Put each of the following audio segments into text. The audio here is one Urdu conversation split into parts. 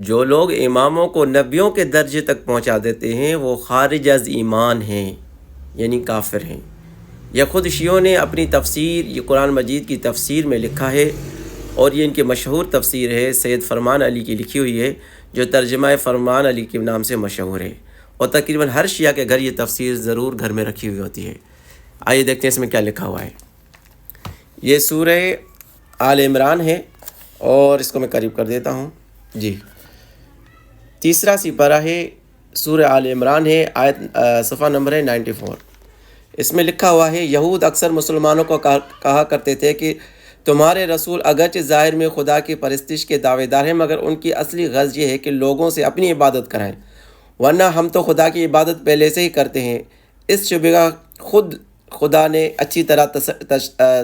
جو لوگ اماموں کو نبیوں کے درجے تک پہنچا دیتے ہیں وہ خارج از ایمان ہیں، یعنی کافر ہیں۔ یہ خود شیعوں نے اپنی تفسیر، یہ قرآن مجید کی تفسیر میں لکھا ہے، اور یہ ان کی مشہور تفسیر ہے، سید فرمان علی کی لکھی ہوئی ہے، جو ترجمہ فرمان علی کے نام سے مشہور ہے، اور تقریباً ہر شیعہ کے گھر یہ تفسیر ضرور گھر میں رکھی ہوئی ہوتی ہے۔ آئیے دیکھتے ہیں اس میں کیا لکھا ہوا ہے۔ یہ سورہ آل عمران ہے، اور اس کو میں قریب کر دیتا ہوں جی۔ تیسرا سپارہ ہے، سورہ آل عمران ہے، آیت صفحہ نمبر ہے 94۔ اس میں لکھا ہوا ہے، یہود اکثر مسلمانوں کو کہا کرتے تھے کہ تمہارے رسول اگرچہ ظاہر میں خدا کی پرستش کے دعوے دار ہیں، مگر ان کی اصلی غرض یہ ہے کہ لوگوں سے اپنی عبادت کرائیں، ورنہ ہم تو خدا کی عبادت پہلے سے ہی کرتے ہیں۔ اس شبہ کا خود خدا نے اچھی طرح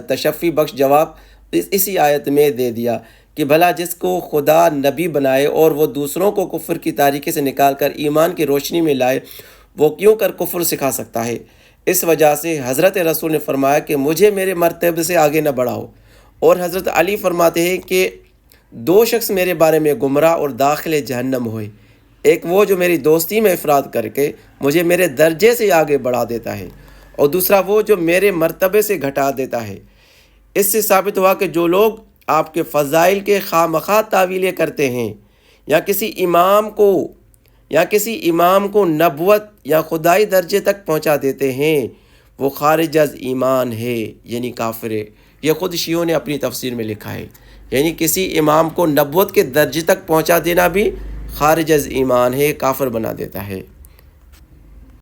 تشفی بخش جواب اسی آیت میں دے دیا کہ بھلا جس کو خدا نبی بنائے اور وہ دوسروں کو کفر کی تاریکی سے نکال کر ایمان کی روشنی میں لائے، وہ کیوں کر کفر سکھا سکتا ہے؟ اس وجہ سے حضرت رسول نے فرمایا کہ مجھے میرے مرتبے سے آگے نہ بڑھاؤ، اور حضرت علی فرماتے ہیں کہ دو شخص میرے بارے میں گمراہ اور داخل جہنم ہوئے، ایک وہ جو میری دوستی میں افراد کر کے مجھے میرے درجے سے آگے بڑھا دیتا ہے، اور دوسرا وہ جو میرے مرتبے سے گھٹا دیتا ہے۔ اس سے ثابت ہوا کہ جو لوگ آپ کے فضائل کے خواہ مخواہ تعویلیں کرتے ہیں، یا کسی امام کو نبوت یا خدائی درجے تک پہنچا دیتے ہیں، وہ خارج از ایمان ہے، یعنی کافر ہے۔ یہ خود شیعوں نے اپنی تفسیر میں لکھا ہے، یعنی کسی امام کو نبوت کے درجے تک پہنچا دینا بھی خارج از ایمان ہے، کافر بنا دیتا ہے۔